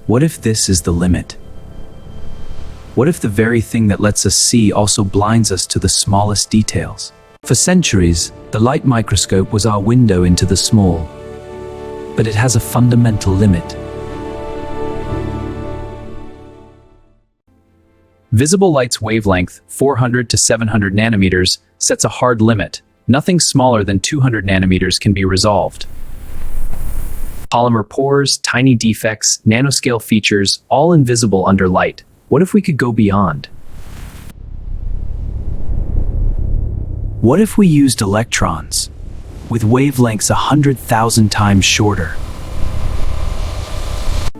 What if this is the limit? What if the very thing that lets us see also blinds us to the smallest details? For centuries, the light microscope was our window into the small, but it has a fundamental limit. Visible light's wavelength, 400 to 700 nanometers, sets a hard limit. Nothing smaller than 200 nanometers can be resolved. Polymer pores, tiny defects, nanoscale features, all invisible under light. What if we could go beyond? What if we used electrons, with wavelengths 100,000 times shorter?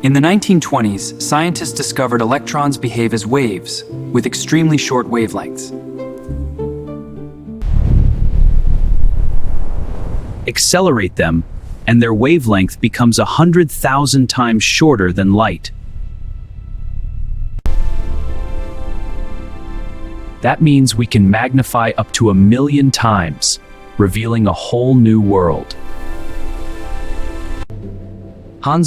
In the 1920s, scientists discovered electrons behave as waves, with extremely short wavelengths. Accelerate them, and their wavelength becomes 100,000 times shorter than light. That means we can magnify up to 1,000,000 times, revealing a whole new world.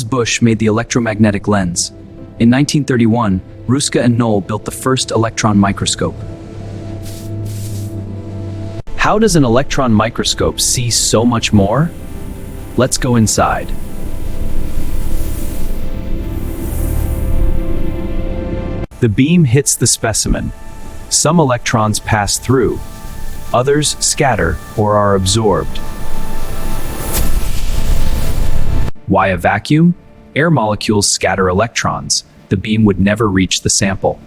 Busch made the electromagnetic lens. In 1931, Ruska and Knoll built the first electron microscope. How does an electron microscope see so much more? Let's go inside. The beam hits the specimen. Some electrons pass through, others scatter or are absorbed. Why a vacuum? Air molecules scatter electrons. The beam would never reach the sample.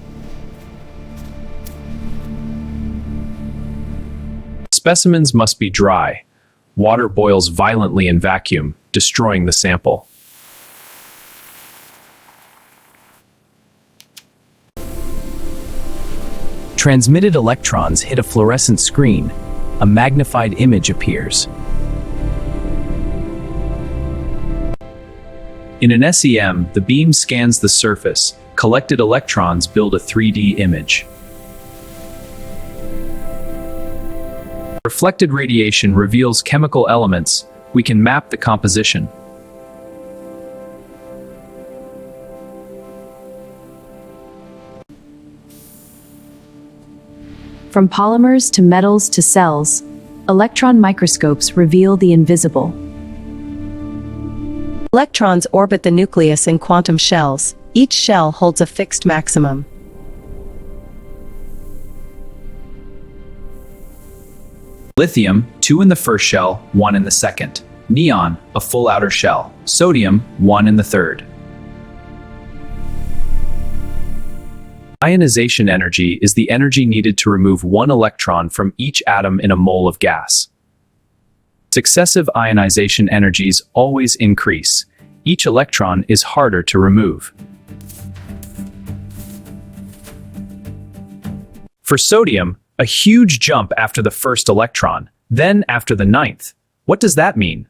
Specimens must be dry. Water boils violently in vacuum, destroying the sample. Transmitted electrons hit a fluorescent screen. A magnified image appears. In an SEM, the beam scans the surface. Collected electrons build a 3D image. Reflected radiation reveals chemical elements. We can map the composition. From polymers to metals to cells, electron microscopes reveal the invisible. Electrons orbit the nucleus in quantum shells. Each shell holds a fixed maximum. Lithium, 2 in the first shell, 1 in the second. Neon, a full outer shell. Sodium, 1 in the third. Ionization energy is the energy needed to remove 1 electron from each atom in a mole of gas. Successive ionization energies always increase. Each electron is harder to remove. For sodium, a huge jump after the first electron, then after the 9th. What does that mean?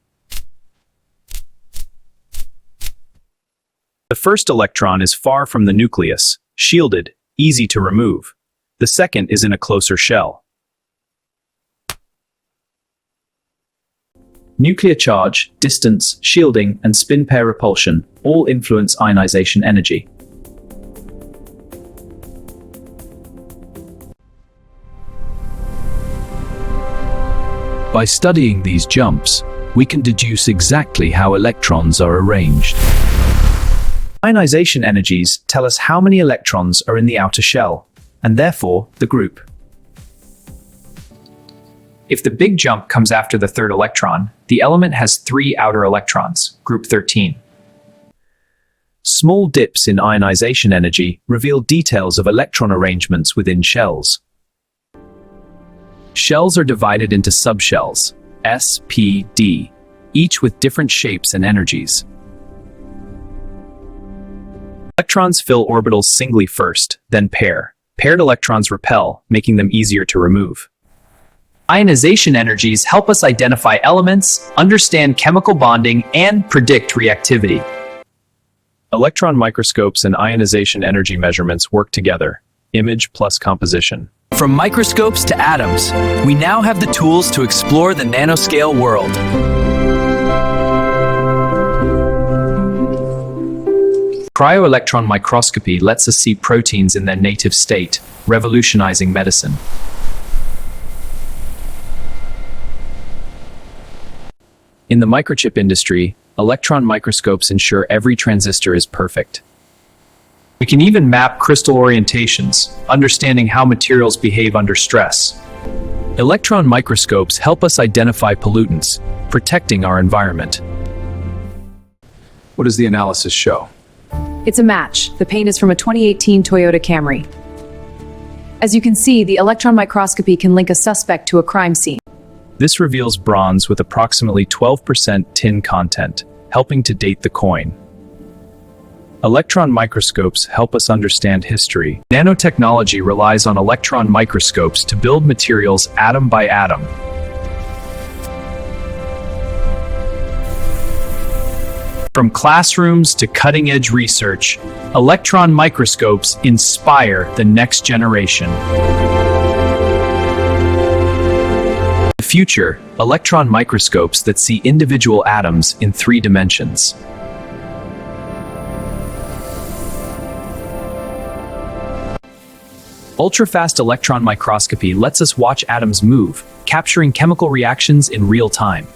The first electron is far from the nucleus, shielded, easy to remove. The second is in a closer shell. Nuclear charge, distance, shielding, and spin pair repulsion all influence ionization energy. By studying these jumps, we can deduce exactly how electrons are arranged. Ionization energies tell us how many electrons are in the outer shell, and therefore the group. If the big jump comes after the third electron, the element has 3 outer electrons, group 13. Small dips in ionization energy reveal details of electron arrangements within shells. Shells are divided into subshells, S, P, D, each with different shapes and energies. Electrons fill orbitals singly first, then pair. Paired electrons repel, making them easier to remove. Ionization energies help us identify elements, understand chemical bonding, and predict reactivity. Electron microscopes and ionization energy measurements work together, image plus composition. From microscopes to atoms, we now have the tools to explore the nanoscale world. Cryo-electron microscopy lets us see proteins in their native state, revolutionizing medicine. In the microchip industry, electron microscopes ensure every transistor is perfect. We can even map crystal orientations, understanding how materials behave under stress. Electron microscopes help us identify pollutants, protecting our environment. What does the analysis show? It's a match. The paint is from a 2018 Toyota Camry. As you can see, the electron microscopy can link a suspect to a crime scene. This reveals bronze with approximately 12% tin content, helping to date the coin. Electron microscopes help us understand history. Nanotechnology relies on electron microscopes to build materials atom by atom. From classrooms to cutting-edge research, electron microscopes inspire the next generation. In the future, electron microscopes that see individual atoms in 3 dimensions. Ultra-fast electron microscopy lets us watch atoms move, capturing chemical reactions in real time.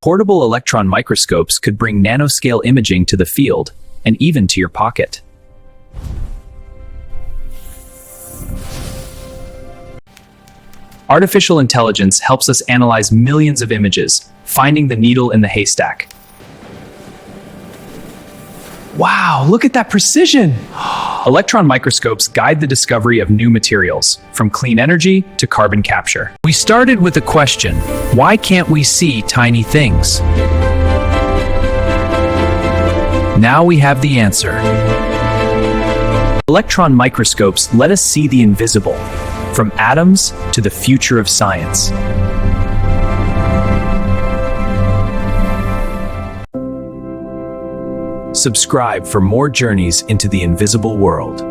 Portable electron microscopes could bring nanoscale imaging to the field, and even to your pocket. Artificial intelligence helps us analyze millions of images, finding the needle in the haystack. Wow, look at that precision! Electron microscopes guide the discovery of new materials, from clean energy to carbon capture. We started with a question: why can't we see tiny things? Now we have the answer. Electron microscopes let us see the invisible, from atoms to the future of science. Subscribe for more journeys into the invisible world.